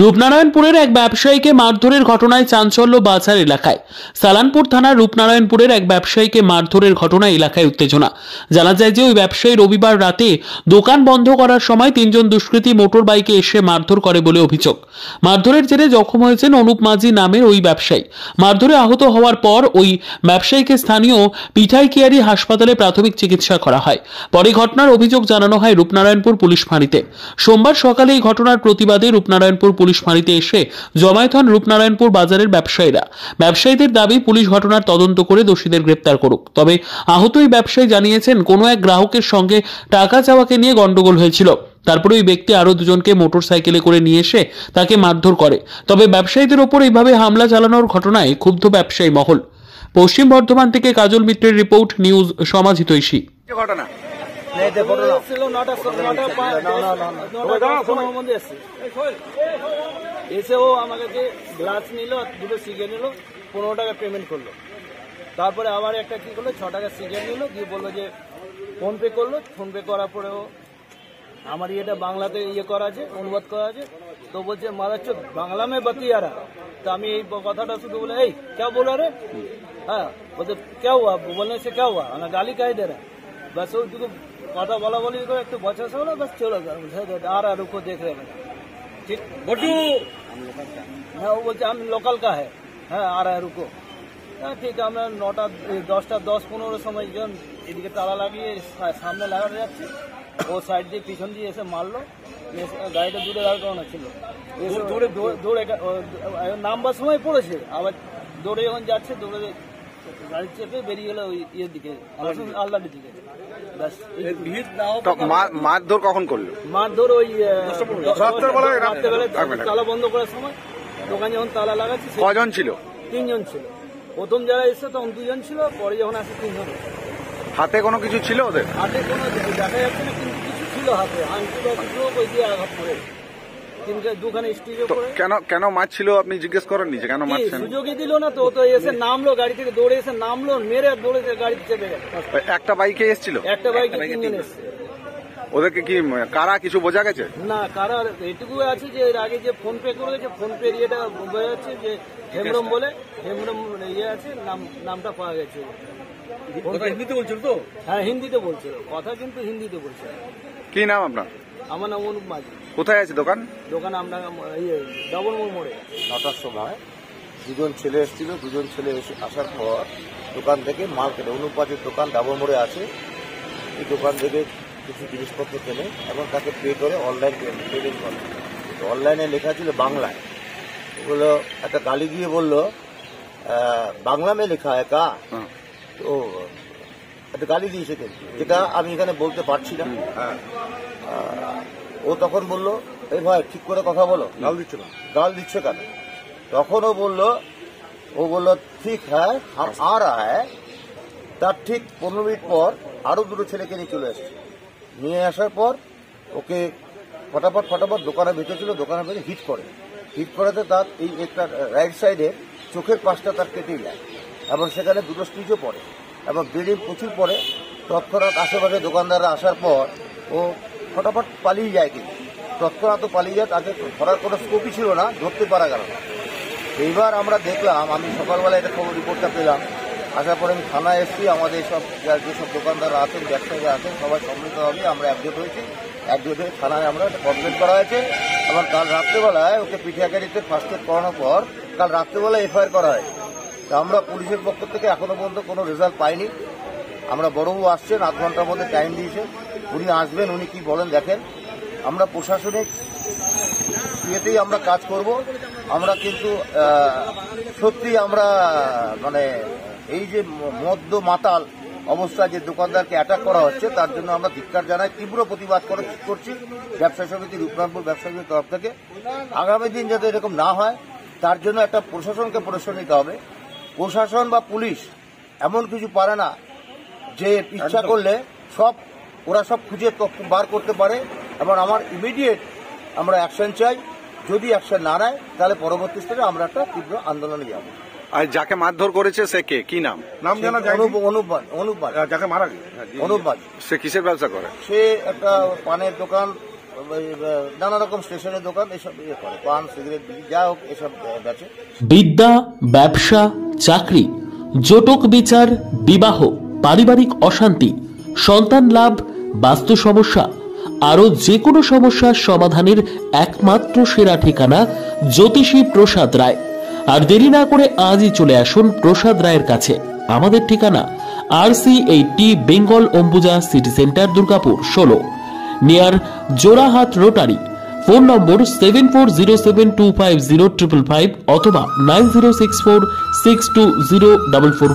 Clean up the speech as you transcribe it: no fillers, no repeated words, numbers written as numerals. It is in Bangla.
রূপনারায়ণপুরের এক ব্যবসায়ীকে মারধরের ঘটনায় চাঞ্চল্য বাজার এলাকায়। সালানপুর থানার রূপনারায়ণপুরের এক ব্যবসায়ীকে মারধরের ঘটনায় এলাকায় উত্তেজনা। জানা যায় যে ওই ব্যবসায়ী রবিবার রাতে দোকান বন্ধ করার সময় তিনজন দুষ্কৃতী মোটর বাইকে এসে মারধর করে বলে অভিযোগ। মারধরের জেরে জখম হয়েছেন অনুপ মাঝি নামের ওই ব্যবসায়ী। মারধরে আহত হওয়ার পর ওই ব্যবসায়ীকে স্থানীয় পিঠাইকিয়ারি হাসপাতালে প্রাথমিক চিকিৎসা করা হয়। পরে ঘটনার অভিযোগ জানানো হয় রূপনারায়ণপুর পুলিশ ফাঁড়িতে। সোমবার সকালে এই ঘটনার প্রতিবাদে রূপনারায়ণপুর পুলিশ ফাঁড়িতে এসে জমায়েত হন রূপনারায়ণপুর বাজারের ব্যবসায়ীরা। ব্যবসায়ীদের দাবি পুলিশ ঘটনার তদন্ত করে দোষীদের গ্রেপ্তার করুক। তবে আহত ওই ব্যবসায়ী জানিয়েছেন কোনো এক গ্রাহকের সঙ্গে টাকা চাওয়াকে নিয়ে গন্ডগোল হয়েছিল। তারপরে ওই ব্যক্তি আরো দুজনকে মোটরসাইকেলে করে নিয়ে এসে তাকে মারধর করে। তবে ব্যবসায়ীদের ওপর এইভাবে হামলা চালানোর ঘটনায় ক্ষুব্ধ ব্যবসায়ী মহল। পশ্চিম বর্ধমান থেকে কাজল মিত্রের রিপোর্ট, নিউজ সমাজ হিতৈষী। ঘটনা এসে ও আমাকে গ্লাস নিল, দুটো সিগারেট নিল, 15 টাকা পেমেন্ট করলো। তারপরে আবার একটা কি করলো, 6 টাকা সিগারেট নিল, দিয়ে বললো যে ফোনপে করলো। ফোনপে করার পরেও আমার এটা বাংলাতে করা আছে, অনুবাদ করা আছে। তো বলছে মারাচ্ছ বাংলা মে বাতিয়া রা। তো আমি এই কথাটা শুধু বলে এই क्या बोला रे, হ্যাঁ বলছে क्या हुआ, बोलने से क्या हुआ, मैं गाली काहे दे रहा। बस ওইটুকু কথা বলা বলি করে একটু বচাসা হলো, বাস চলে গেল। আর রুকো দেখ রে ঠিক বটু, হ্যাঁ ও বলছে আমি লোকাল কা হ্যাঁ আর রুকো। হ্যাঁ ঠিক, আমরা 9টা 10টা 10-15 সময় যখন এদিকে তালা লাগিয়ে সামনে লাগাতে যাচ্ছি, ও সাইড দিয়ে পিছন দিয়ে এসে মারলো। গাড়িটা দূরে দাঁড় করানো ছিল, দৌড়ে নামবার সময় পড়েছে, আবার দৌড়ে যখন যাচ্ছে দৌড়ে গাড়ি চেপে বেরিয়ে গেল ওই ইয়ের দিকে, আল্লাহর দিকে। মারধর কখন করলো? মারধর ওই রাত্রেবেলা তালা বন্ধ করার সময়। দোকান যখন তালা লাগাচ্ছি, কজন ছিল? 3 জন ছিল। প্রথম যারা এসছে তখন 2 জন ছিল, পরে যখন আসে 3 জন। হাতে কোনো কিছু ছিল ওদের? হাতে কোনো দেখা যাচ্ছে না, কিন্তু কিছু ছিল হাতে, আংটি বা কিছু ওই দিয়ে আঘাত করে। দুখানে স্টিজে করে। কেন মারছিল আপনি জিজ্ঞেস করেননি যে কেন মারছেন? সুযোগই দিল না তো। তো এসে নামলো, গাড়ি থেকে দৌড়ে এসে নামলো, মেরে দৌড়ে গাড়িতে চেপে গেল। একটা বাইকে এসেছিল? একটা বাইকে 3 জন এসছে। ওদেরকে কি কারা কিছু বোঝা গেছে? না, কারা এটুকু আছে যে এর আগে যে ফোন পে করে গেছে, ফোন পে ইয়েটা বোঝা যাচ্ছে যে হেমব্রম বলে, হেমব্রম ইয়ে আছে, নামটা পাওয়া গেছে। হিন্দিতে বলছিল তো? হ্যাঁ হিন্দিতে বলছিল কথা, কিন্তু হিন্দিতে বলছিল। কি নাম আপনার? আমার নাম অনুপ মাঝি। কোথায় আছে দোকান? দোকান আমরা ডবল মোড়ে। 9টার সময় 2জন ছেলে এসেছিল। 2জন ছেলে এসে আসার পর দোকান থেকে মাল কেনে, অনুপ মাঝির দোকান ডাবল মোড়ে আছে। এই দোকান থেকে কিছু জিনিসপত্র কেনে এবং তাকে পে করে অনলাইন পেমেন্ট করে। অনলাইনে লেখা ছিল বাংলায়। এগুলো একটা গালি দিয়ে বললো বাংলা মে লেখা হয় কা, তো একটা গালি দিয়েছে যেটা আমি এখানে বলতে পারছি না। ও তখন বললো এই ভাই ঠিক করে কথা বলো, গাল দিচ্ছে কেন? তখন ও বললো ঠিক হ্যাঁ আ রা হ্যায়। তার ঠিক 15 মিনিট পর আরো 2টো ছেলেকে নিয়ে চলে এসেছে। নিয়ে আসার পর ওকে ফটাফট দোকানের ভেতর ছিল, দোকানের ভেতরে হিট করাতে তার এই একটা রাইট সাইডে চোখের পাশটা তার কেটে যায় এবং সেখানে 2টো স্টিচও পড়ে এবং ব্লিডিং প্রচুর পড়ে। তৎক্ষণাৎ আশেপাশে দোকানদাররা আসার পর ও ফটাফট পালিয়ে যায়, কিন্তু তৎক্ষণাৎ পালিয়ে যায়, তাকে ধরার কোনো স্কোপই ছিল না, ধরতে পারা গেল না। এইবার আমরা দেখলাম, আমি সকালবেলা এটা খবর রিপোর্টটা পেলাম, আসার পরে আমি থানায় এসেছি। আমাদের সব যেসব দোকানদাররা আছেন, ব্যবসায়ীরা আছেন, সবাই সম্মিলিতভাবে আমরা একজোট হয়েছি। একজোট হয়ে থানায় আমরা কমপ্লেন করা হয়েছে এবং কাল রাত্রেবেলায় ওকে পিঠাগাড়িতে ফার্স্ট এড করানোর পর কাল রাত্রেবেলায় এফআইআর করা হয়েছে। তা আমরা পুলিশের পক্ষ থেকে এখনো পর্যন্ত কোনো রেজাল্ট পাইনি। আমরা বড়বাবু আসছেন, 8 ঘন্টার মধ্যে টাইম দিয়েছেন, উনি আসবেন, উনি কি বলেন দেখেন। আমরা প্রশাসনিক ইয়েতেই আমরা কাজ করব। আমরা কিন্তু সত্যি আমরা মানে এই যে মদ্য মাতাল অবস্থায় যে দোকানদারকে অ্যাটাক করা হচ্ছে, তার জন্য আমরা ধিক্কার জানাই, তীব্র প্রতিবাদ করছি ব্যবসা সমিতি রূপনারায়ণপুর ব্যবসা সমিতির তরফ থেকে। আগামী দিন যাতে এরকম না হয় তার জন্য একটা প্রশাসনকে পরিশ্রম নিতে হবে। প্রশাসন বা পুলিশ এমন কিছু পারে না যে ইচ্ছা করলে ওরা সব খুঁজে বার করতে পারে, এবং আমার ইমিডিয়েট আমরা অ্যাকশন চাই। যদি অ্যাকশন না নেয় তাহলে পরবর্তী স্তরে আমরা একটা তীব্র আন্দোলনে যাব। আর যাকে মারধর করেছে সে কে, কি নাম? জানা যায়? অনুপ মাঝি। যাকে মারা গেছে অনুপ মাঝি। সে কিসের ব্যবসা করে? সে একটা পানের দোকান নানা রকম স্টেশনের দোকান এসব ইয়ে করে, পান সিগারেট যা হোক এসব বেচে। বিদ্যা, ব্যবসা, চাকরি, জটক বিচার, বিবাহ, পারিবারিক অশান্তি, সন্তান লাভ, বাস্তু সমস্যা, আরো যে কোনো সমস্যার সমাধানের একমাত্র সেরা ঠিকানা জ্যোতিষী প্রসাদ রায়। আর দেরি না করে আজই চলে আসুন প্রসাদ রায়ের কাছে। আমাদের ঠিকানা RC80 Bengal Ambuja city centre, Durgapur 16, near Jorhat rotary. Phone নম্বর 7407250555 অথবা 9064620444।